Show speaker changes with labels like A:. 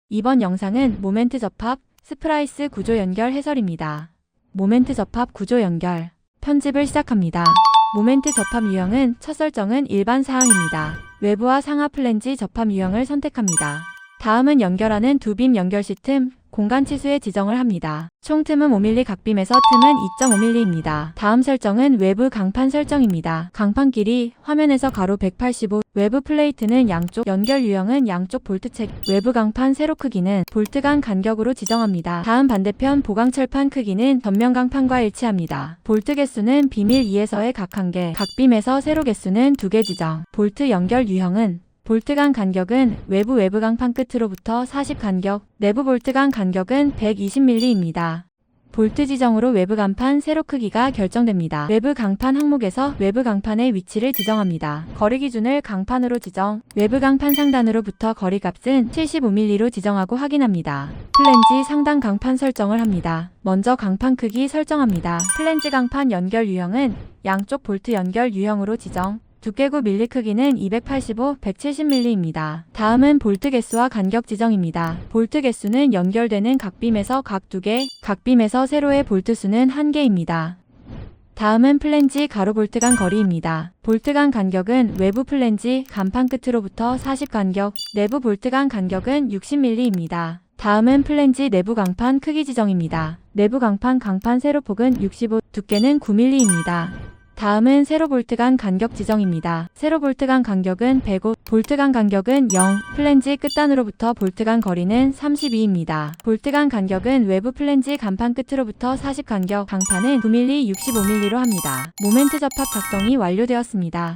A: 이번 영상은 모멘트 접합, 스프라이스 구조 연결 해설입니다. 모멘트 접합 구조 연결, 편집을 시작합니다. 모멘트 접합 유형은 첫 설정은 일반 사항입니다. 외부와 상하 플랜지 접합 유형을 선택합니다. 다음은 연결하는 두 빔 연결 시 틈, 공간 치수에 지정을 합니다. 총 틈은 5mm, 각빔에서 틈은 2.5mm입니다. 다음 설정은 외부 강판 설정입니다. 강판 길이 화면에서 가로 185, 외부 플레이트는 양쪽, 연결 유형은 양쪽 볼트 책, 외부 강판 세로 크기는 볼트 간 간격으로 지정합니다. 다음 반대편 보강 철판 크기는 전면 강판과 일치합니다. 볼트 개수는 비밀 2에서의 각 1개, 각빔에서 세로 개수는 2개 지정. 볼트 연결 유형은 볼트 간 간격은 외부 강판 끝으로부터 40 간격, 내부 볼트 간 간격은 120mm입니다. 볼트 지정으로 외부 강판 세로 크기가 결정됩니다. 외부 강판 항목에서 외부 강판의 위치를 지정합니다. 거리 기준을 강판으로 지정, 외부 강판 상단으로부터 거리 값은 75mm로 지정하고 확인합니다. 플랜지 상단 강판 설정을 합니다. 먼저 강판 크기 설정합니다. 플랜지 강판 연결 유형은 양쪽 볼트 연결 유형으로 지정, 두께구 밀리 크기는 285, 170mm입니다. 다음은 볼트 개수와 간격 지정입니다. 볼트 개수는 연결되는 각빔에서 각 2개, 각빔에서 세로의 볼트 수는 1개입니다. 다음은 플랜지 가로 볼트 간 거리입니다. 볼트 간 간격은 외부 플랜지 간판 끝으로부터 40 간격, 내부 볼트 간 간격은 60mm입니다. 다음은 플랜지 내부 강판 크기 지정입니다. 내부 강판 세로폭은 65, 두께는 9mm입니다. 다음은 세로 볼트 간 간격 지정입니다. 세로 볼트 간 간격은 105, 볼트 간 간격은 0, 플랜지 끝단으로부터 볼트 간 거리는 32입니다. 볼트 간 간격은 외부 플랜지 간판 끝으로부터 40 간격, 강판은 9mm, 65mm로 합니다. 모멘트 접합 작성이 완료되었습니다.